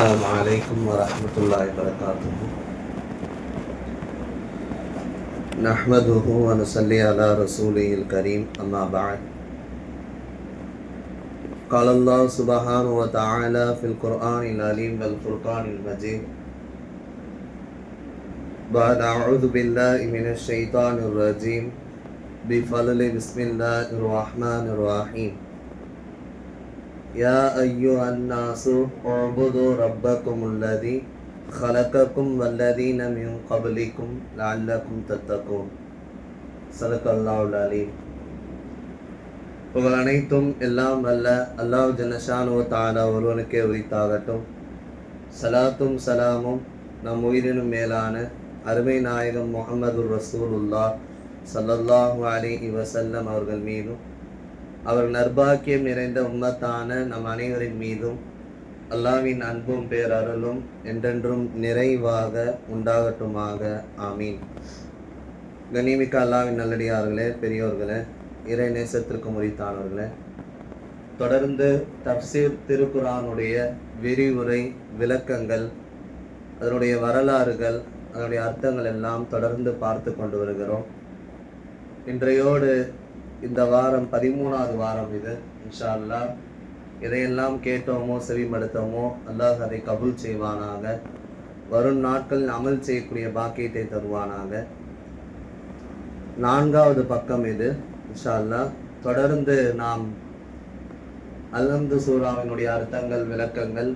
السلام عليكم ورحمة الله وبركاته. نحمده ونصلي على رسوله الكريم أما بعد. قال الله سبحانه وتعالى في القرآن العليم والفرقان المجيد بعد أعوذ بالله من الشيطان الرجيم بفضل بسم الله الرحمن الرحيم. يا أيها الناس اعبدوا ربكم الذي خلقكم والذين من قبلكم لعلكم تتقون. صدق الله العليم. புகழ் அனைத்தும் எல்லாம் அல்ல அல்லாஹ் ஜல்லஷானு தஆலா ஒருவனுக்கே உரித்தாகட்டும். சலாத்தும் சலாமும் நம் உயிரினும் மேலான அருமை நாயகம் முஹம்மது ரசூலுல்லாஹ் ஸல்லல்லாஹு அலைஹி வஸல்லம் அவர்கள் மீதும் அவர் நற்பாக்கியம் நிறைந்த உம்மத்தான நம் அனைவரின் மீதும் அல்லாஹ்வின் அன்பும் பேரருளும் என்றென்றும் நிறைவாக உண்டாகட்டுமாக. ஆமீன். கண்ணியமிக்க அல்லாஹ்வின் நல்லடியார்களே, பெரியோர்களே, இறை நேசத்திற்கு முறித்தானவர்களே, தொடர்ந்து தப்சீர் திருக்குரானுடைய விரிவுரை விளக்கங்கள், அதனுடைய வரலாறுகள், அதனுடைய அர்த்தங்கள் எல்லாம் தொடர்ந்து பார்த்து கொண்டு வருகிறோம். இன்றையோடு இந்த வாரம் 13வது வாரம் இது. இன்ஷா அல்லாஹ் எதையெல்லாம் கேட்டோமோ செவிமடுத்தோமோ அல்லாஹ் அதை கபூல் செய்வானாக. வரும் நாட்களில் அமல் செய்யக்கூடிய பாக்கியத்தை தருவானாக. 4வது பக்கம் இது. இன்ஷா அல்லாஹ் தொடர்ந்து நாம் அல்ஹம்து சூராவினுடைய அர்த்தங்கள் விளக்கங்கள்,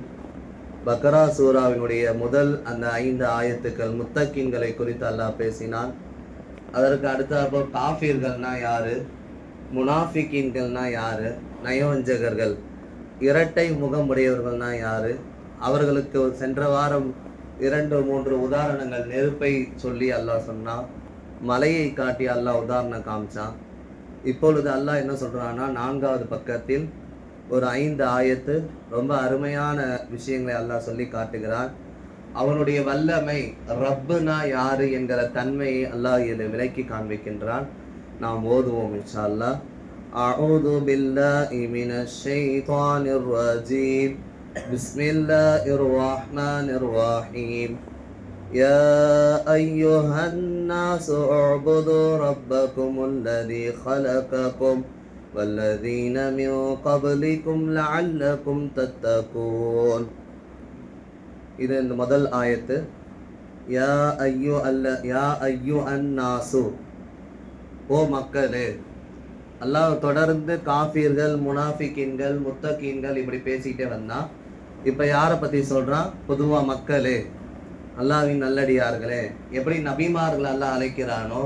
பக்ரா சூராவினுடைய முதல் அந்த 5 ஆயத்துக்கள் முத்தக்கீன்களை குறித்து அல்லாஹ் பேசினான். அதற்கு அடுத்தப்போ காஃபிர்கள்னா யாரு, முனாஃபிகீன்கள்னா யாரு, நயவஞ்சகர்கள், இரட்டை முகமுடையவர்கள்னா யாரு, அவர்களுக்கு சென்ற வாரம் 2-3 உதாரணங்கள் நெருப்பை சொல்லி அல்லாஹ் சொன்னான், மலையை காட்டி அல்லாஹ் உதாரணம் காமிச்சான். இப்பொழுது அல்லாஹ் என்ன சொல்றான்னா 4வது பக்கத்தில் ஒரு 5 ஆயத்து ரொம்ப அருமையான விஷயங்களை அல்லாஹ் சொல்லி காட்டுகிறான். அவனுடைய வல்லமை, ரப்புனா யாரு என்கிற தன்மையை அல்லாஹ் இதை விளக்கி காண்பிக்கின்றான். நாம் ஓதுவோம் இன்ஷா அல்லாஹ். அஊது பில்லாஹி மினஷ் ஷைத்தானிர் ரஜீம். பிஸ்மில்லாஹிர் ரஹ்மானிர் ரஹீம். யா அய்யுஹன் நாஸு உஅ்புது ரப்பக்குமுல்லதீ خلقكم والذين من قبلكم لعلكم تتقون. இது இந்த முதல் ஆயத்து. யா அய்யுஹன் நாஸு, ஓ மக்களே. அல்லாஹ் தொடர்ந்து காஃபிர்கள், முனாஃபிகீன்கள், முத்தகீன்கள் இப்படி பேசிக்கிட்டே வந்தான். இப்போ யாரை பற்றி சொல்கிறான்? பொதுவாக மக்களே, அல்லாஹ்வின் நல்லடியார்களே. எப்படி நபிமார்கள் அல்லாஹ் அழைக்கிறானோ,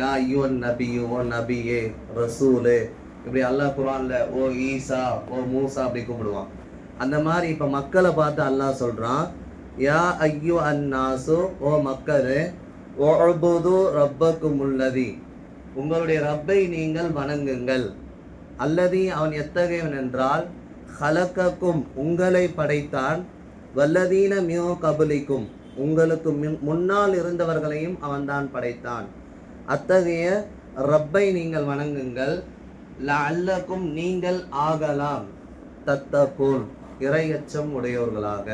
யா ஐயுன் நபியு, ஓ நபியே, ரசூலே, இப்படி அல்லாஹ் குர்ஆன்ல ஓ ஈசா, ஓ மூசா அப்படி கூப்பிடுவான். அந்த மாதிரி இப்போ மக்களை பார்த்து அல்லாஹ் சொல்கிறான், யா ஐயு அன்னாசு, ஓ மக்களே, உஅ்புது ரப்பக்குமுல்லதி, உங்களுடைய ரப்பை நீங்கள் வணங்குங்கள். அல்லதி, அவன் எத்தகையவன் என்றால், ஹலக்கக்கும், உங்களை படைத்தான், வல்லதீன மின் கபலிக்கும், உங்களுக்கு முன்னால் இருந்தவர்களையும் அவன்தான் படைத்தான். அத்தகைய ரப்பை நீங்கள் வணங்குங்கள். லஅல்லக்கும், நீங்கள் ஆகலாம், தத்தகூன், இறையச்சம் உடையவர்களாக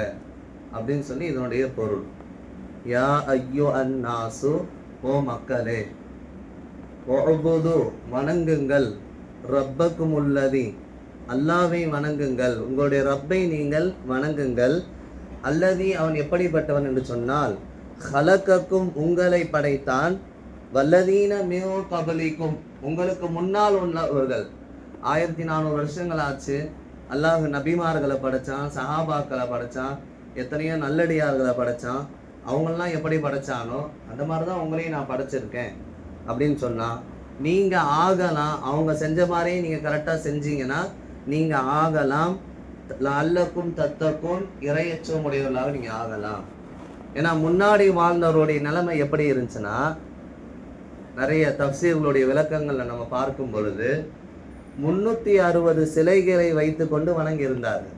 அப்படின்னு சொல்லி இதனுடைய பொருள். யா ஐயோ அன்னாசு, ஓ மக்களே, உஅ்புது, வணங்குங்கள், ரப்பக்குமுல்லதி, அல்லாஹ்வை வணங்குங்கள், உங்களுடைய ரப்பை நீங்கள் வணங்குங்கள். அல்லதி, அவன் எப்படிப்பட்டவன் என்று சொன்னால், ஹலக்கக்கும், உங்களை படைத்தான், வல்லதீன மின் கபலிக்கும், உங்களுக்கு முன்னால் உள்ளவர்கள். 1400 வருஷங்கள் ஆச்சு. அல்லாஹ் நபிமார்களை படைச்சான், சஹாபாக்களை படைச்சான், எத்தனையோ நல்லடியார்களை படைச்சான். அவங்களெலாம் எப்படி படைச்சானோ அந்த மாதிரி தான் உங்களையும் நான் படைச்சிருக்கேன் அப்படின்னு சொன்னால், நீங்கள் ஆகலாம், அவங்க செஞ்ச மாதிரியே நீங்கள் கரெக்டாக செஞ்சீங்கன்னா நீங்கள் ஆகலாம். அல்லக்கும் தத்தக்கும், இறையச்சம் உடையவர்களாக நீங்கள் ஆகலாம். ஏன்னா முன்னாடி வாழ்ந்தவருடைய நிலைமை எப்படி இருந்துச்சுன்னா, நிறைய தஃசீர்களுடைய விளக்கங்களில் நம்ம பார்க்கும் பொழுது 360 சிலைகளை வைத்து கொண்டு வணங்கி இருந்தார்கள்.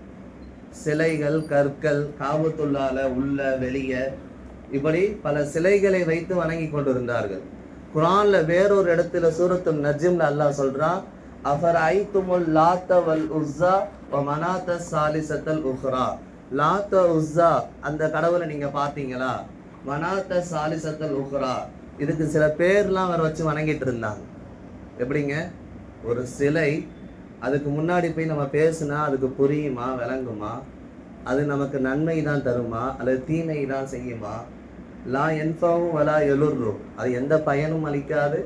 சிலைகள், கற்கள், காபத்துல்லால உள்ள வெளியே இப்படி பல சிலைகளை வைத்து வணங்கி கொண்டிருந்தார்கள். குர்ஆன்ல வேறொரு இடத்துல சூரத்துல் நஜ்ம்ல அல்லாஹ் சொல்றான், அஃபரைத்துமுல் லாத்த வல் உஸ்ஸா வ மனாத்த சாலிசத்தல் உஹ்ரா. லாத்த உஸ்ஸா அந்த கடவுளை நீங்க பார்த்தீங்களா? மனாத்த சாலிசத்தல் உஹ்ரா, இதுக்கு சில பேர்லாம் வர வச்சு வணங்கிட்டு இருந்தாங்க. எப்படிங்க? ஒரு சிலை, அதுக்கு முன்னாடி போய் நம்ம பேசுனா அதுக்கு புரியுமா, விளங்குமா? அது நமக்கு நன்மை தான் தருமா அல்லது தீமை தான் செய்யுமா? லா என்ஃபாவும் வலா எலுர்ரு, அது எந்த பயனும் அளிக்காது,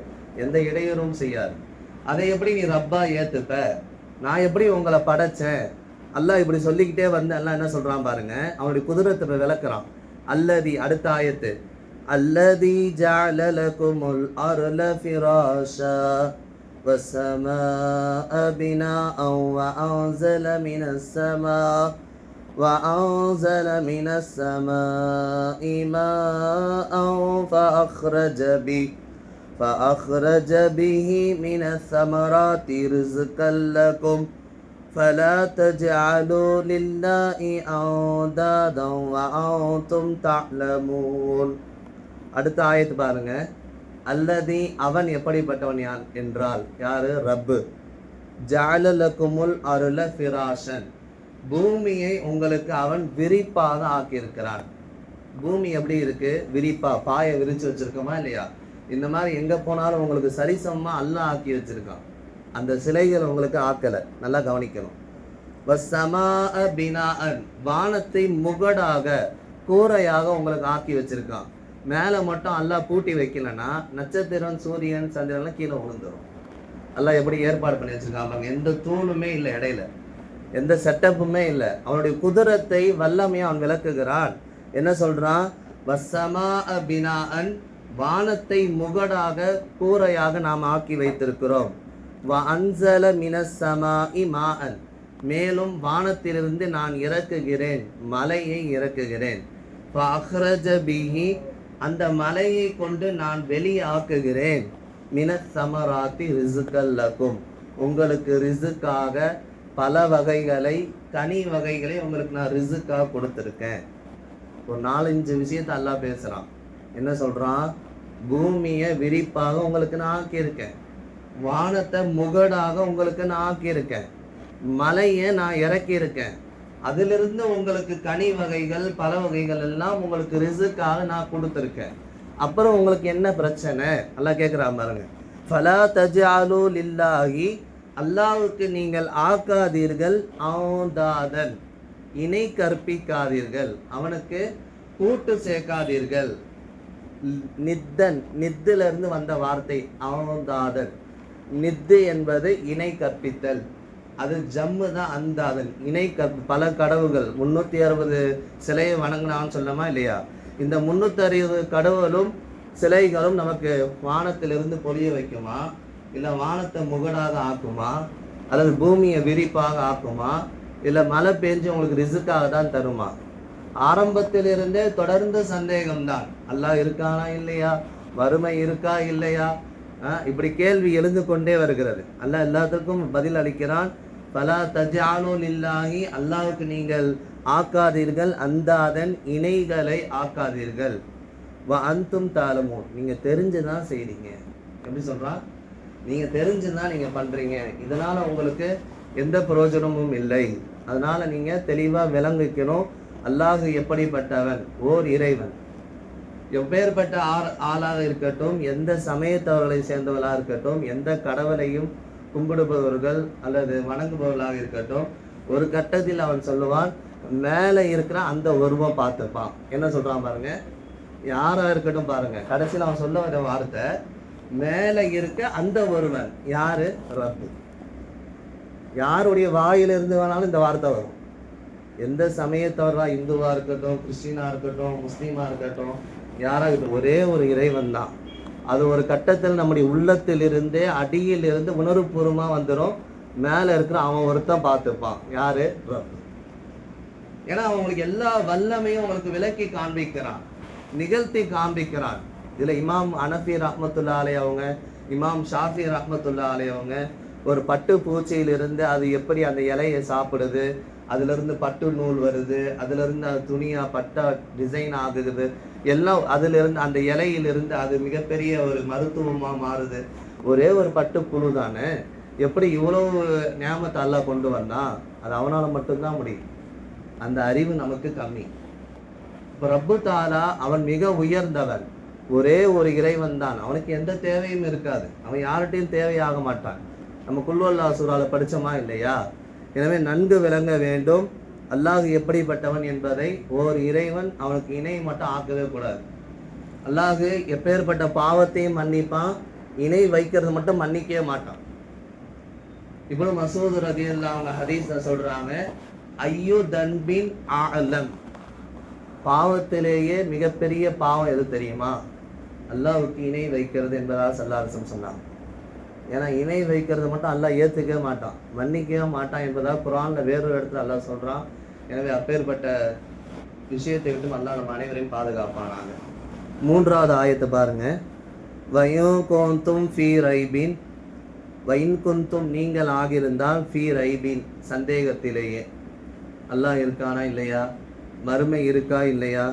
எந்த இடையூறும் செய்யாது. அதை எப்படி நீ ரப்பா ஏத்துப்ப? நான் எப்படி உங்களை படைச்சேன்? அல்லாஹ் இப்படி சொல்லிக்கிட்டே வந்து அல்லாஹ் என்ன சொல்றான் பாருங்க, அவனுடைய குதிரத்தை விளக்குறான். அல்லதி, அடுத்த ஆயத்து, அல்லதி ஜஅல லகுமுல் அர்ல ஃபிராஷா வஸ்ஸமாஅ பினாஅன் வஅன்ஸல மினஸ் ஸமாஅ وأنزل من السماء ماء فأخرج به من الثمرات رزقا لكم فلا تجعلوا لله أندادا وأنتم تعلمون. அடுத்த ஆயத்து பாருங்க. அல்லதி, அவன் எப்படிப்பட்டவன் என்றால் யாரு? ரப்பு. ஜஅல லகுமுல் அர்ல ஃபிராஷன், பூமியை உங்களுக்கு அவன் விரிப்பாக ஆக்கியிருக்கிறான். பூமி எப்படி இருக்கு? விரிப்பா, பாய விரிச்சு வச்சிருக்கோமா இல்லையா? இந்த மாதிரி எங்க போனாலும் உங்களுக்கு சரிசமமா அல்லாஹ் ஆக்கி வச்சிருக்கான். அந்த சிலைகள் உங்களுக்கு ஆக்கல, நல்லா கவனிக்கணும். வஸ்ஸமாஅ பினாஅன், வானத்தை முகடாக, கூரையாக உங்களுக்கு ஆக்கி வச்சிருக்கான். மேல மட்டும் அல்லாஹ் பூட்டி வைக்கலன்னா நட்சத்திரம், சூரியன், சந்திரன்லாம் கீழே விழுந்துரும். அல்லாஹ் எப்படி ஏற்பாடு பண்ணி வச்சிருக்கான்? எந்த தூணுமே இல்லை, இடையில எந்த செட்டப்புமே இல்லை. அவனுடைய குதிரத்தை வல்லமையை அவன் விளக்குகிறான். என்ன சொல்றான்? வஸ்ஸமாஅ பினாஅன், வானத்தை முகடாக, கூரையாக நாம் ஆக்கி வைத்திருக்கிறோம். வஅன்ஸல மினஸ் ஸமாஇ மாஅன், மேலும் வானத்திலிருந்து நான் இறக்குகிறேன், மலையை இறக்குகிறேன். ஃபஅக்ரஜ பிஹி, அந்த மலையை கொண்டு நான் வெளியாக்குகிறேன். மினஸ் ஸமராத்தி ரிஸ்கல் லகும், உங்களுக்கு ரிஸ்காக பல வகைகளை, கனி வகைகளை உங்களுக்கு நான் ரிஸ்காக கொடுத்துருக்கேன். ஒரு 4-5 விஷயத்தை அல்லாஹ் பேசுகிறான். என்ன சொல்கிறான்? பூமியை விரிப்பாக உங்களுக்கு நான் ஆக்கியிருக்கேன், வானத்தை முகடாக உங்களுக்கு நான் ஆக்கியிருக்கேன், மலையை நான் இறக்கியிருக்கேன், அதிலிருந்து உங்களுக்கு கனி வகைகள், பல வகைகள் எல்லாம் உங்களுக்கு ரிஸ்காக நான் கொடுத்துருக்கேன். அப்புறம் உங்களுக்கு என்ன பிரச்சனை? அல்லாஹ் கேட்குறான் பாருங்க. ஃபலா தஜ்அலூ லில்லாஹி, அல்லாஹ்வுக்கு நீங்கள் ஆக்காதீர்கள், ஆந்தாதன், இணை கற்பிக்காதீர்கள், அவனுக்கு கூட்டு சேர்க்காதீர்கள். நித்தன், நித்திலிருந்து வந்த வார்த்தை ஆந்தாதன். நித்து என்பது இணை கற்பித்தல், அது ஜம்மு தான் அந்தாதன், இணை பல கடவுள்கள் 360 சிலையை வணங்கினான்னு சொல்லமா இல்லையா? இந்த 360 கடவுளும் சிலைகளும் நமக்கு வானத்திலிருந்து பொழிய வைக்குமா, இல்லை வானத்தை முகடாக ஆக்குமா, அல்லது பூமியை விரிப்பாக ஆக்குமா, இல்லை மழை பெஞ்சு உங்களுக்கு ரிஸ்க்காக தான் தருமா? ஆரம்பத்திலிருந்தே தொடர்ந்து சந்தேகம்தான். அல்லாஹ் இருக்கானா இல்லையா, வறுமை இருக்கா இல்லையா, இப்படி கேள்வி எழுந்து கொண்டே வருகிறது. அல்லாஹ் எல்லாத்துக்கும் பதில் அளிக்கிறான். ஃபலா தஜ்அலூ லில்லாஹி, அல்லாஹ்வுக்கு நீங்கள் ஆக்காதீர்கள், அந்தாதன், இணைகளை ஆக்காதீர்கள். வ அன்தும் தஅலமூன், நீங்க தெரிஞ்சுதான் செய்றீங்க. எப்படி சொல்றான்? நீங்க தெரிஞ்சுதான் நீங்க பண்றீங்க, இதனால உங்களுக்கு எந்த பிரயோஜனமும் இல்லை. அதனால நீங்க தெளிவா விளங்கிக்கணும், அல்லாஹ் எப்படிப்பட்டவன், ஓர் இறைவன். எப்பேற்பட்ட ஆளாக இருக்கட்டும், எந்த சமயத்தவர்களை சேர்ந்தவர்களாக இருக்கட்டும், எந்த கடவுளையும் கும்பிடுபவர்கள் அல்லது வணங்குபவர்களாக இருக்கட்டும், ஒரு கட்டத்தில் அவன் சொல்லுவான், மேலே இருக்கிற அந்த உருவம் பார்த்துப்பான். என்ன சொல்றான் பாருங்க, யாரா இருக்கட்டும் பாருங்க, கடைசியில் அவன் சொல்ல வர வார்த்தை, மேலே இருக்க அந்த ஒருவன் யாரு? ரப்பு. யாருடைய வாயிலிருந்து வேணாலும் இந்த வார்த்தை வரும். எந்த சமயத்தவரா, இந்துவா இருக்கட்டும், கிறிஸ்டினா இருக்கட்டும், முஸ்லீமா இருக்கட்டும், யாராகட்டும், ஒரே ஒரு இறைவன் தான். அது ஒரு கட்டத்தில் நம்முடைய உள்ளத்திலிருந்தே, அடியிலிருந்து உணர்வுபூர்வமா வந்துடும். மேலே இருக்கிற அவன் ஒருத்தன் பார்த்துப்பான். யாரு? ரப்பு. ஏன்னா அவங்களுக்கு எல்லா வல்லமையும் உங்களுக்கு விளக்கி காண்பிக்கிறான், நிகழ்த்தி காண்பிக்கிறான். இதில் இமாம் அனஃபி ரஹ்மத்துல்லா அலைஹி அவங்க, இமாம் ஷாஃபி ரஹ்மத்துல்லா அலைஹி அவங்க, ஒரு பட்டு பூச்சியிலிருந்து அது எப்படி அந்த இலையை சாப்பிடுது, அதிலிருந்து பட்டு நூல் வருது, அதிலிருந்து அது துணியாக பட்டா டிசைன் ஆகுது, எல்லாம் அதிலிருந்து அந்த இலையிலிருந்து அது மிகப்பெரிய ஒரு மருத்துவமாக மாறுது. ஒரே ஒரு பட்டு புழு தானே, எப்படி இவ்வளவு நியாமத்தை அல்லாஹ் கொண்டு வந்தான்? அது அவனால் மட்டும்தான் முடியும். அந்த அறிவு நமக்கு கம்மி. இப்போ ரப்பு தாலா அவன் மிக உயர்ந்தவன், ஒரே ஒரு இறைவன் தான், அவனுக்கு எந்த தேவையும் இருக்காது, அவன் யார்கிட்டையும் தேவையாக மாட்டான். நம்ம குல்வல்லா சூறால படிச்சோமா இல்லையா? எனவே நன்கு விளங்க வேண்டும் அல்லாஹ் எப்படிப்பட்டவன் என்பதை. ஓர் இறைவன், அவனுக்கு இணை மட்டும் ஆக்கவே கூடாது. அல்லாஹ் எப்பேற்பட்ட பாவத்தையும் மன்னிப்பான், இணை வைக்கிறது மட்டும் மன்னிக்கவே மாட்டான். இப்போ மசூத் ரலியல்லாஹு அவங்க ஹதீஸ்ல சொல்றாங்க, ஐயோ தன்பின் ஆலம், பாவத்திலேயே மிகப்பெரிய பாவம் எது தெரியுமா? அல்லாஹ்வுக்கு இணை வைக்கிறது என்பதாக ஸல்லல்லாஹு அலைஹி வஸல்லம் சொன்னாங்க. ஏன்னா இணை வைக்கிறது மட்டும் அல்லாஹ் ஏற்றுக்கவே மாட்டான், மன்னிக்கவே மாட்டான் என்பதாக குர்ஆன்ல வேறொரு இடத்துல அல்லாஹ் சொல்றான். எனவே அப்பேற்பட்ட விஷயத்தை விட்டு அல்லாஹ் நம்ம அனைவரையும் பாதுகாப்பானாங்க. 3வது ஆயத்தை பாருங்க. வயின் குந்தும் ஃபீ ரைபின், வயின் குந்தும் நீங்கள் ஆகியிருந்தால், ஃபீ ரைபின் சந்தேகத்திலேயே, அல்லாஹ் இருக்கானா இல்லையா, மறுமை இருக்கா இல்லையா,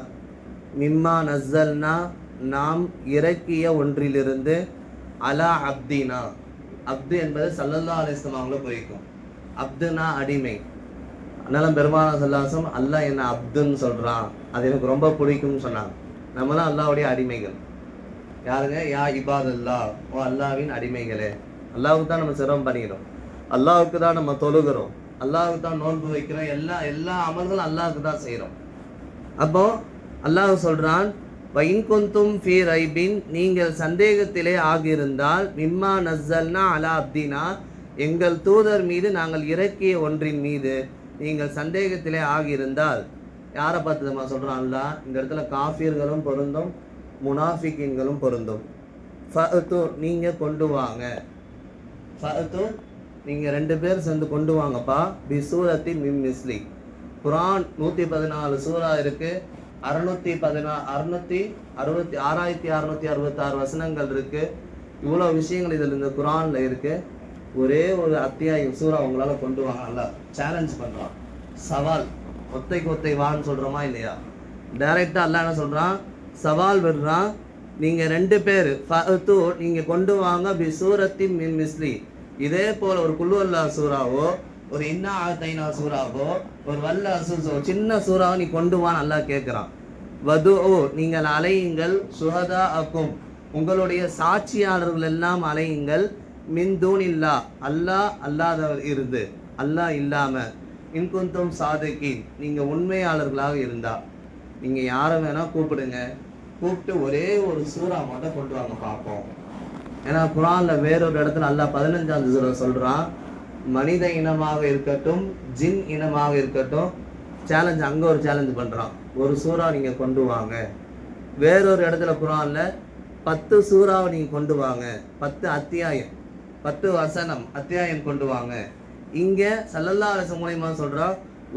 மிம்மா நஸ்ஸல்னா நாம் இறக்கிய ஒன்றிலிருந்து, அலா அப்தினா, அப்து என்பது ஸல்லல்லாஹு அலைஹி வஸல்லம் அவங்கள குறிக்கும். அப்துனா அடிமை. அதனால பெருமானா ஸல்லல்லாஹு அலைஹி வஸல்லம் அல்லாஹ் என்ன அப்துன்னு சொல்றான், அது எனக்கு ரொம்ப பிடிக்கும்னு சொன்னாங்க. நம்மளாம் அல்லாஹ்வுடைய அடிமைகள். யாருங்க? யா இபாதல்லாஹ், ஓ அல்லாஹ்வின் அடிமைகளே. அல்லாஹ்வுக்கு தான் நம்ம சிரமம் பண்ணிக்கிறோம், அல்லாஹ்வுக்கு தான் நம்ம தொழுகிறோம், அல்லாஹ்வுக்கு தான் நோன்பு வைக்கிறோம், எல்லா அமல்களும் அல்லாஹ்வுக்கு தான் செய்கிறோம். அப்போ அல்லாஹ் சொல்றான், வயின் குந்தும் ஃபீ ரைபின், நீங்கள் சந்தேகத்திலே ஆகியிருந்தால், மிம்மா நஸ்ஸல்னா அலா அப்தினா, எங்கள் தூதர் மீது நாங்கள் இறக்கிய ஒன்றின் மீது நீங்கள் சந்தேகத்திலே ஆகியிருந்தால். யாரை பார்த்து நம்ம சொல்கிறான் அல்லாஹ்? இந்த இடத்துல காஃபிர்களும் பொருந்தும், முனாஃபிகீன்களும் பொருந்தும். ஃபஅத்து, நீங்கள் கொண்டு வாங்க. ஃபஅத்து, நீங்கள் 2 பேர் சேர்ந்து கொண்டு வாங்கப்பா. பி சூரத்தின் மின் மிஸ்லி. குர்ஆன் 114 சூறா இருக்குது, 6666 வசனங்கள் இருக்குது. இவ்வளோ விஷயங்கள் இதில் இந்த குர்ஆனில் இருக்குது. ஒரே ஒரு அத்தியாயம் சூறா உங்களால் கொண்டு வாங்க. அல்லாஹ் சேலஞ்ச் பண்ணுறான், சவால். ஒத்தை வான்னு சொல்கிறோமா இல்லையா? டைரெக்டாக அல்லாஹ் என்ன சொல்கிறான்? சவால் விடுறான். நீங்கள் 2 பேர் ஃபஅத்து, நீங்கள் கொண்டு வாங்க. பி சூரத்தின் மின் மிஸ்லி, இதே போல் ஒரு குல்ஹுவல்லாஹ் சூறாவோ, ஒரு இன்னா ஆத்தைனா சூறாவோ, ஒரு வல்ல அசூசோ, சின்ன சூறாவோ நீ கொண்டு வான்னு அல்லாஹ் கேட்குறான். வது, நீங்கள் அலையுங்கள், சுஹதா அக்கும், உங்களுடைய சாட்சியாளர்கள் எல்லாம் அலையுங்கள், மின் தூனில்லா, அல்லாஹ் அல்லாதவர் இருந்து, அல்லாஹ் இல்லாமல், இன்குந்தும் சாதிக்கின், நீங்கள் உண்மையாளர்களாக இருந்தா நீங்கள் யாரை வேணால் கூப்பிடுங்க, கூப்பிட்டு ஒரே ஒரு சூறா மட்டும் கொண்டு வாங்க பார்ப்போம். ஏன்னா குர்ஆனில் வேறொரு இடத்துல அல்லாஹ் 15வது சூறா சொல்கிறான், மனித இனமாக இருக்கட்டும், ஜின் இனமாக இருக்கட்டும், சேலஞ்ச், அங்கே ஒரு சேலஞ்ச் பண்ணுறான், ஒரு சூறா நீங்கள் கொண்டு வாங்க. வேறொரு இடத்துல குர்ஆனில் 10 சூறாவை நீங்கள் கொண்டு வாங்க, 10 அத்தியாயம், 10 வசனம் அத்தியாயம் கொண்டு வாங்க. இங்கே ஸல்லல்லாஹு அலைஹி வஸல்லம் மூலமா சொல்கிறா,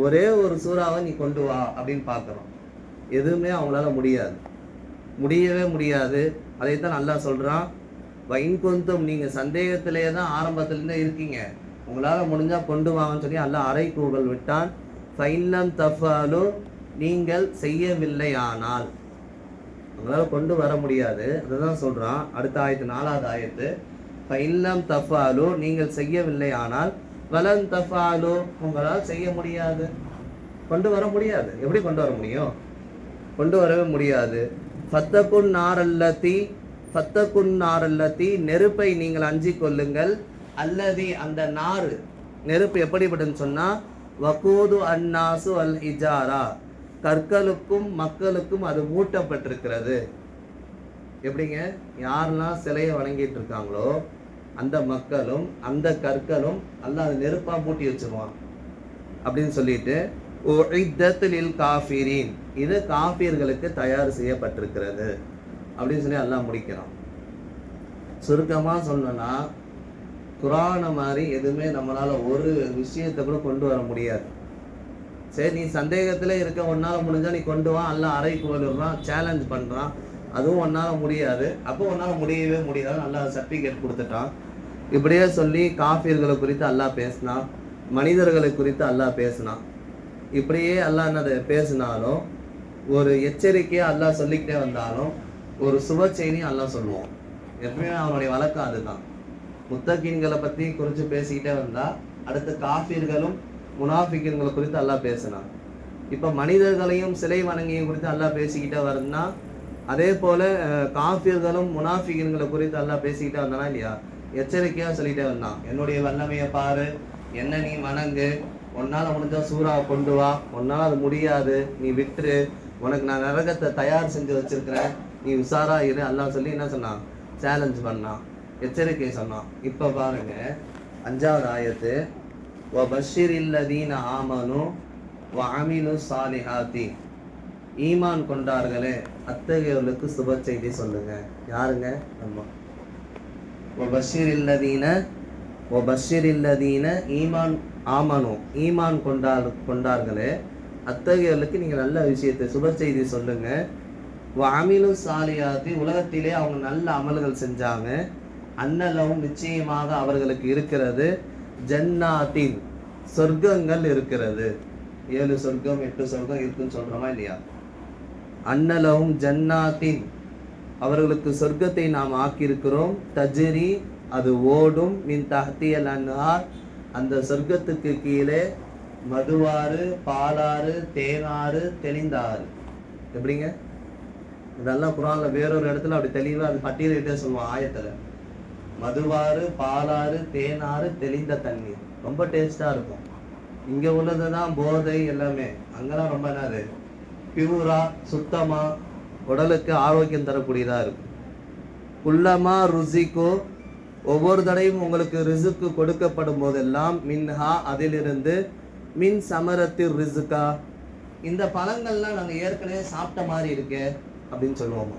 ஒரே ஒரு சூறாவை நீ கொண்டு வா அப்படின்னு பார்க்குறோம். எதுவுமே அவங்களால முடியவே முடியாது. அதைத்தான் அல்லாஹ் சொல்கிறான், வயின் குந்தும், நீங்கள் சந்தேகத்திலே தான் ஆரம்பத்துலேருந்தே இருக்கீங்க, உங்களால் முடிஞ்சால் கொண்டு வாங்கன்னு சொல்லி அல்லாஹ் அரை கூகல் விட்டான். ஃபைன்லம் தஃபாலு, நீங்கள் செய்யவில்லை ஆனால், உங்களால் கொண்டு வர முடியாது. அதுதான் சொல்கிறான் அடுத்த ஆயத்து, 4வது ஆயத்து. ஃபைன்லம் தஃபாலு, நீங்கள் செய்யவில்லை ஆனால், வலன் தஃபாலு, உங்களால் செய்ய முடியாது, கொண்டு வர முடியாது. எப்படி கொண்டு வர முடியும்? கொண்டு வரவே முடியாது. ஃபத்தகுன் நாரல்லதி, நெருப்பை நீங்கள் அஞ்சி கொள்ளுங்கள். அல்லதி, அந்த நாறு, நெருப்பு எப்படிப்பட்டதுன்னு சொன்னால், வகூது அன்னாசு அல் ஹிஜாரா, கற்களுக்கும் மக்களுக்கும் அது மூட்டப்பட்டிருக்கிறது. எப்படிங்க? யாரெல்லாம் சிலையை வணங்கிட்டு இருக்காங்களோ அந்த மக்களும் அந்த கற்களும் அல்லாஹ் அது நெருப்பாக மூட்டி வச்சிருவான் அப்படின்னு சொல்லிட்டு, உஇத்தத்தில் காஃபிரீன், இது காஃபிர்களுக்கு தயார் செய்யப்பட்டிருக்கிறது அப்படின்னு சொல்லி அல்லாஹ் முடிக்கிறான். சுருக்கமாக சொல்லணும்னா, குர்ஆனை மாதிரி எதுவுமே நம்மளால் ஒரு விஷயத்தை கூட கொண்டு வர முடியாது. சரி, நீ சந்தேகத்தில் இருக்க, ஒன்றால் முடிஞ்சால் நீ கொண்டு வா, எல்லாம் அறைக்கு வருவான், சேலஞ்ச் பண்ணுறான், அதுவும் ஒன்றால் முடியாது. அப்போ ஒன்றால் முடியவே முடியாது, நல்லா சர்டிஃபிகேட் கொடுத்துட்டான். இப்படியே சொல்லி காஃபிர்களை குறித்து அல்லாஹ் பேசினான், மனிதர்களை குறித்து அல்லாஹ் பேசினான். இப்படியே அல்லாஹ் என்னது பேசினாலும், ஒரு எச்சரிக்கையாக அல்லாஹ் சொல்லிக்கிட்டே வந்தாலும், ஒரு சுப செய்தியும் அல்லாஹ் சொல்லுவோம். எப்பயுமே அவனுடைய வழக்கம் அதுதான். முத்தகீன்களை பற்றி குறித்து பேசிக்கிட்டே வந்தால், அடுத்து காஃபிர்களும் முனாஃபிகீன்களை குறித்து அல்லாஹ் பேசினான். இப்போ மனிதர்களையும் சிலை வணங்கியும் குறித்து அல்லாஹ் பேசிக்கிட்டே வருதுன்னா, அதே போல காஃபிர்களும் முனாஃபிகீன்களை குறித்து அல்லாஹ் பேசிக்கிட்டே வந்தானா இல்லையா? எச்சரிக்கையா சொல்லிட்டே வந்தான். என்னுடைய வல்லமையை பாரு, என்ன நீ வணங்கு, உன்னால முடிஞ்சா சூறாவை கொண்டு வா, உன்னால அது முடியாது, நீ விட்டுரு, உனக்கு நான் நரகத்தை தயார் செஞ்சு வச்சிருக்கிறேன், நீ உஷாரா இரு அல்லாஹ் சொல்லி என்ன சொன்னான்? சேலஞ்ச் பண்ணான், எச்சரிக்கை சொன்னான். இப்போ பாருங்க 5வது ஆயத்து, வபஷிரில்லதீன ஆமனு வஅமிலு ஸாலிஹாத்தி, ஈமான் கொண்டார்களே அத்தகையவர்களுக்கு சுப செய்தி சொல்லுங்க. யாருங்க? நம்ம. வபஷிரில்லதீன ஈமான் ஆமனு, ஈமான் கொண்டார்களே அத்தகையவர்களுக்கு நீங்க நல்ல விஷயத்தை சுப செய்தி சொல்லுங்க. வஅமிலு ஸாலிஹாத்தி, உலகத்திலே அவங்க நல்ல அமல்கள் செஞ்சாங்க. அன்னலவும், நிச்சயமாக அவர்களுக்கு இருக்கிறது, ஜன்னாத்தின், சொர்க்கங்கள் இருக்கிறது. 7 சொர்க்கம் 8 சொர்க்கம் இருக்குன்னு சொல்றோமா இல்லையா? அன்னலவும் ஜன்னாத்தின், அவர்களுக்கு சொர்க்கத்தை நாம் ஆக்கியிருக்கிறோம். தஜ்ரி, அது ஓடும். மின் தஹ்தியல் அன்ஹார், அந்த சொர்க்கத்துக்கு கீழே மதுவாறு, பாலாறு, தேனாறு, தெளிந்தாறு. எப்படிங்க? இதெல்லாம் குர்ஆன்ல வேறொரு இடத்துல அப்படி தெளிவா அது பட்டியலிட்டே சொல்லுவான் ஆயத்துல. மதுவாறு, பாலாறு, தேனாறு, தெளிந்த தண்ணீர், ரொம்ப டேஸ்டா இருக்கும். இங்க உள்ளதுதான் போதை எல்லாமே, அங்கெல்லாம் ரொம்ப என்னது பியூரா, சுத்தமா, உடலுக்கு ஆரோக்கியம் தரக்கூடியதா இருக்கும். குல்லமா ருசிக்கோ, ஒவ்வொரு தடையும் உங்களுக்கு ரிசுக்கு கொடுக்கப்படும் போதெல்லாம், மின்ஹா, அதிலிருந்து, மின் சமரத்தி ரிசுக்கா, இந்த பழங்கள்லாம் நாங்கள் ஏற்கனவே சாப்பிட்ட மாதிரி இருக்கே அப்படின்னு சொல்லுவோமா?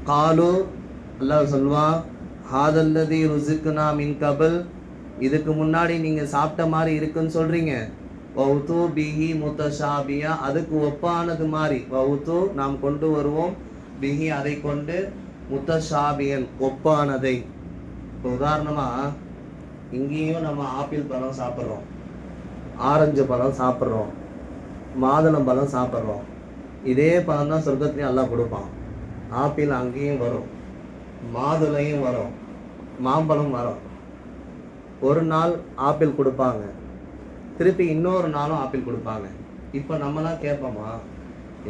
காலு, அல்லாஹ் சொல்லுவான், ஹாதல்லதி ருசிக்குனா மின் கபல், இதுக்கு முன்னாடி நீங்க சாப்பிட்ட மாதிரி இருக்குன்னு சொல்றீங்க. வௌது பிஹி முத்தஷாபியா, அதுக்கு ஒப்பானது மாதிரி. வௌது, நாம் கொண்டு வருவோம், பிஹி, அதை கொண்டு, முத்தஷாபியன், ஒப்பானதை. இப்போ உதாரணமா இங்கேயும் நம்ம ஆப்பிள் பழம் சாப்பிட்றோம், ஆரஞ்சு பழம் சாப்பிட்றோம், மாதுளம் பழம் சாப்பிட்றோம். இதே பழம் தான் சொர்க்கத்துலேயும் எல்லாம் கொடுப்பான். ஆப்பிள் அங்கேயும் வரும், மாதுளையும் வரும், மாம்பழம் வரும். ஒரு நாள் ஆப்பிள் கொடுப்பாங்க, திருப்பி இன்னொரு நாளும் ஆப்பிள் கொடுப்பாங்க. இப்போ நம்மளாம் கேட்போமா,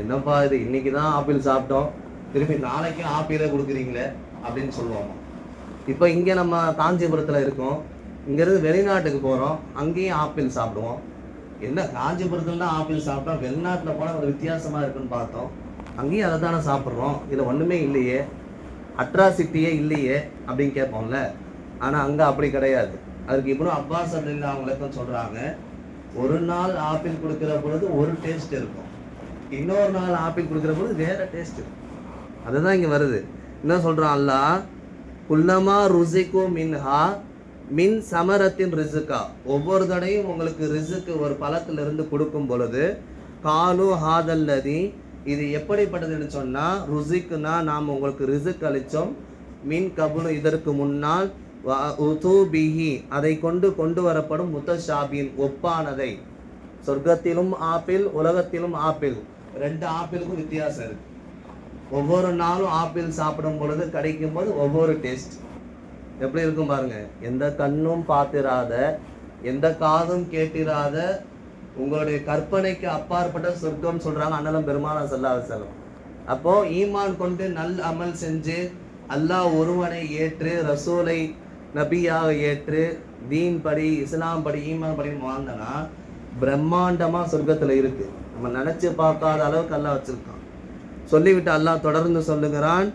என்னப்பா இது, இன்னைக்கு தான் ஆப்பிள் சாப்பிட்டோம், திருப்பி நாளைக்கும் ஆப்பிளே கொடுக்குறீங்களே அப்படின்னு சொல்லுவோமா? இப்போ இங்கே நம்ம காஞ்சிபுரத்தில் இருக்கோம், இங்கேருந்து வெளிநாட்டுக்கு போகிறோம், அங்கேயும் ஆப்பிள் சாப்பிடுவோம். என்ன காஞ்சிபுரத்தில் தான் ஆப்பிள் சாப்பிட்டோம், வெளிநாட்டில் போனால் ஒரு வித்தியாசமாக இருக்குன்னு பார்த்தோம், அங்கேயும் அதை தானே சாப்பிட்றோம், இதில் ஒன்றுமே இல்லையே, அட்ராசிட்டியே இல்லையே அப்படின்னு கேட்போம்ல. ஆனால் அங்கே அப்படி கிடையாது. அதுக்கு இப்னு அப்பாஸ் அப்படின்னா அவங்களுக்கும் சொல்கிறாங்க, ஒரு நாள் ஆப்பிள் கொடுக்குற பொழுது ஒரு டேஸ்ட் இருக்கும், இன்னொரு நாள் ஆப்பிள் கொடுக்குற பொழுது வேற டேஸ்ட் இருக்கும். அதுதான் இங்கே வருது. என்ன சொல்கிறான் அல்லாஹ், குல்லமா ருசிக்கு மின்ஹா மின் சமரத்தின் ரிசுக்கா, ஒவ்வொரு தடையும் உங்களுக்கு ரிசுக்கு ஒரு பழத்திலிருந்து கொடுக்கும் பொழுது, காலு ஹாதல்லதி, இது எப்படிப்பட்டதுன்னு சொன்னா, ருசிக்குனா நாம் உங்களுக்கு ரிசுக் அளித்தோம், மின் கபுலு, இதற்கு முன்னால், பிஹி, அதை கொண்டு வரப்படும், முத்தஷாபின், ஒப்பானதை. சொர்க்கத்திலும் ஆப்பிள், உலகத்திலும் ஆப்பிள், 2 ஆப்பிளுக்கும் வித்தியாசம் இருக்கு. ஒவ்வொரு நாளும் ஆப்பிள் சாப்பிடும் பொழுது கிடைக்கும் போது ஒவ்வொரு டேஸ்ட் எப்படி இருக்கும் பாருங்க. எந்த கண்ணும் பார்த்திராத, எந்த காதும் கேட்டிராத, உங்களுடைய கற்பனைக்கு அப்பாற்பட்ட சொர்க்கம் சொல்றாங்க அண்ணலம் பெருமானா ஸல்லல்லாஹு அலைஹி வஸல்லம். அப்போ ஈமான் கொண்டு நல் அமல் செஞ்சு அல்லாஹ் ஒருவனை ஏற்று, ரசூலை நபியாக ஏற்று, தீன் படி, இஸ்லாம் படி, ஈமான் படி வாழ்ந்தனா பிரம்மாண்டமா சொர்க்கத்துல இருக்கு. நம்ம நினைச்சு பார்க்காத அளவுக்கு அல்லாஹ் வச்சிருக்கான். சொல்லிவிட்டு அல்லாஹ் தொடர்ந்து சொல்லுகிறான்,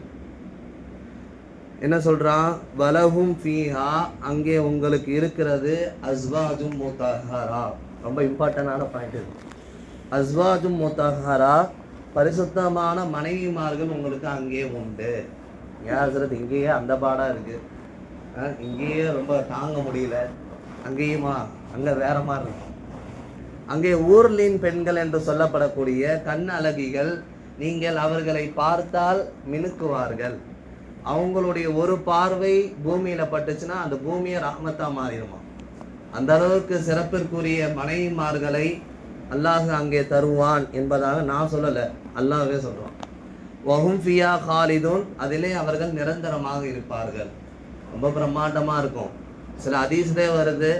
என்ன சொல்றான், வலஹும் ஃபீஹா, அங்கே உங்களுக்கு இருக்கிறது, அஸ்வாஜும் முத்தஹரா. ரொம்ப இம்பார்ட்டன்டான பாயிண்ட் இது. அஸ்வாஜும் முத்தஹரா, பரிசுத்தமான மனைவிமார்கள் உங்களுக்கு அங்கே உண்டு. ஏன் ஹஸ்ரத் இங்கேயே அந்த பாடா இருக்கு, இங்கேயே ரொம்ப தாங்க முடியல, அங்கேயுமா? அங்க வேற மாதிரி இருக்கும். அங்கே ஊர்லின் பெண்கள் என்று சொல்லப்படக்கூடிய கண் அழகிகள், நீங்கள் அவர்களை பார்த்தால் மினுக்குவார்கள். அவங்களுடைய ஒரு பார்வை பூமியில பட்டுச்சுன்னா அந்த பூமியை ரஹ்மத்தா மாறிடுமா. அந்த அளவுக்கு சிறப்பிற்குரிய மனைவிமார்களை அல்லாஹ் அங்கே தருவான் என்பதாக நான் சொல்லலை, அல்லாஹ்வே சொல்றான். வஹும் ஃபியா காலிதுன், அதிலே அவர்கள் நிரந்தரமாக இருப்பார்கள். ரொம்ப பிரம்மாண்டமா இருக்கும். சில ஹதீஸ்லே வருது,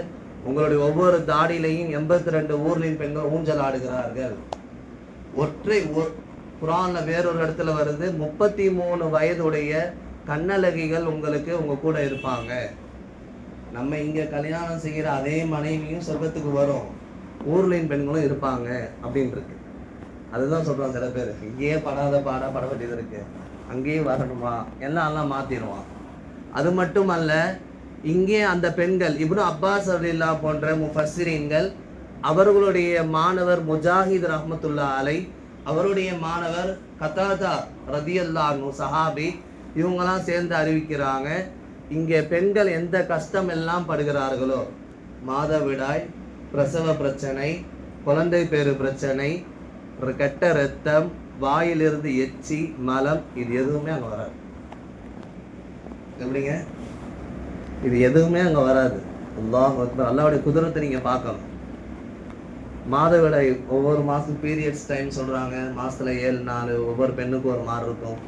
உங்களுடைய ஒவ்வொரு தாடியிலையும் 82 ஊர்லின் பெண்கள் ஊஞ்சல் ஆடுகிறார்கள். குர்ஆன்ல வேறொரு இடத்துல வருது 33 வயதுடைய கண்ணழகிகள் உங்களுக்கு உங்க கூட இருப்பாங்க. நம்ம இங்க கல்யாணம் செய்கிற அதே மனைவியும் சொர்க்கத்துக்கு வரும், ஊர்லையும் பெண்களும் இருப்பாங்க அப்படின்னு இருக்கு. அதுதான் சொல்றான் சில பேர், இங்கேயே பட வேண்டியது இருக்கு, அங்கேயும் வரணுமா, எல்லாம் மாத்திடுவான். அது மட்டுமல்ல, இங்கே அந்த பெண்கள் இப்னு அப்பாஸ் ரலியல்லாஹு போன்ற முஃபஸ்ஸிரீன்கள், அவர்களுடைய மாணவர் முஜாஹித் ரஹ்மத்துல்லாஹ் அலை, அவருடைய மாணவர் கதாதா ரதியல்லாஹு அன்ஹு சஹாபி, இவங்கெல்லாம் சேர்ந்து அறிவிக்கிறாங்க, இங்கே பெண்கள் எந்த கஷ்டம் எல்லாம் படுகிறார்களோ, மாதவிடாய், பிரசவ பிரச்சனை, குழந்தை பேரு பிரச்சனை, கெட்ட ரத்தம், வாயிலிருந்து எச்சி, மலம், இது எதுவுமே அங்கே வராது. எப்படிங்க? இது எதுவுமே அங்கே வராது. அல்லாஹ் அக்பர். அல்லாஹ்வுடைய குதிரத்தை நீங்கள் பார்க்கணும். மாதவிடாய் ஒவ்வொரு மாதம் பீரியட்ஸ் டைம் சொல்கிறாங்க, மாதத்தில் 7 நாள், ஒவ்வொரு பெண்ணுக்கும் ஒரு மாதிரி இருக்கும்.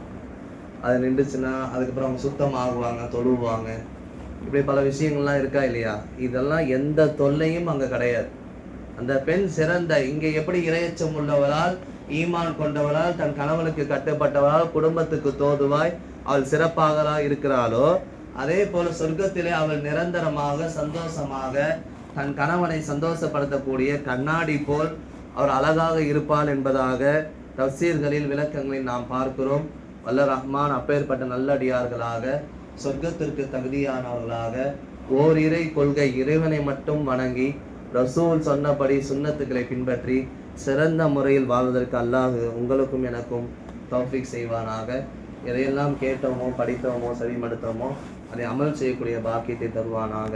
அது நின்றுச்சுன்னா அதுக்கப்புறம் அவங்க சுத்தம் ஆகுவாங்க, தொழுவாங்க, இப்படி பல விஷயங்கள்லாம் இருக்கா இல்லையா? இதெல்லாம் எந்த தொல்லையும் அங்கே கிடையாது. அந்த பெண் சிறந்த, இங்கே எப்படி இரையச்சம் உள்ளவளால், ஈமான் கொண்டவளால், தன் கணவனுக்கு கட்டுப்பட்டவளால், குடும்பத்துக்கு தோதுவாய் அவள் சிறப்பாக இருக்கிறாளோ, அதே போல சொர்க்கத்திலே அவள் நிரந்தரமாக சந்தோஷமாக தன் கணவனை சந்தோஷப்படுத்தக்கூடிய கண்ணாடி போல் அவர் அழகாக இருப்பாள் என்பதாக தஃசீர்களில் விளக்கங்களில் நாம் பார்க்கிறோம். வல்ல ரஹ்மான் அப்பேற்பட்ட நல்லடியார்களாக, சொர்க்கத்திற்கு தகுதியானவர்களாக, ஓரிரை கொள்கை இறைவனை மட்டும் வணங்கி ரசூல் சொன்னபடி சுன்னத்துக்களை பின்பற்றி சிறந்த முறையில் வாழ்வதற்கு அல்லாஹ் உங்களுக்கும் எனக்கும் தௌஃபீக் செய்வானாக. எதையெல்லாம் கேட்டோமோ, படித்தோமோ, செவிமடுத்தோமோ அதை அமல் செய்யக்கூடிய பாக்கியத்தை தருவானாக.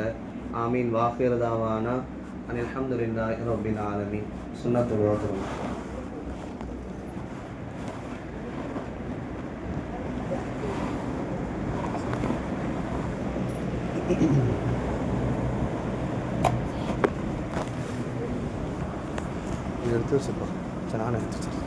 ஆமீன். வாஹிரதாவானா அனில் அல்ஹம்துலில்லாஹி ரப்பில் ஆலமீன். சுன்னத்துல் வதரும். எடுத்து வச்சுப்பா. சரி, நானே எடுத்து வச்சுருக்கேன்.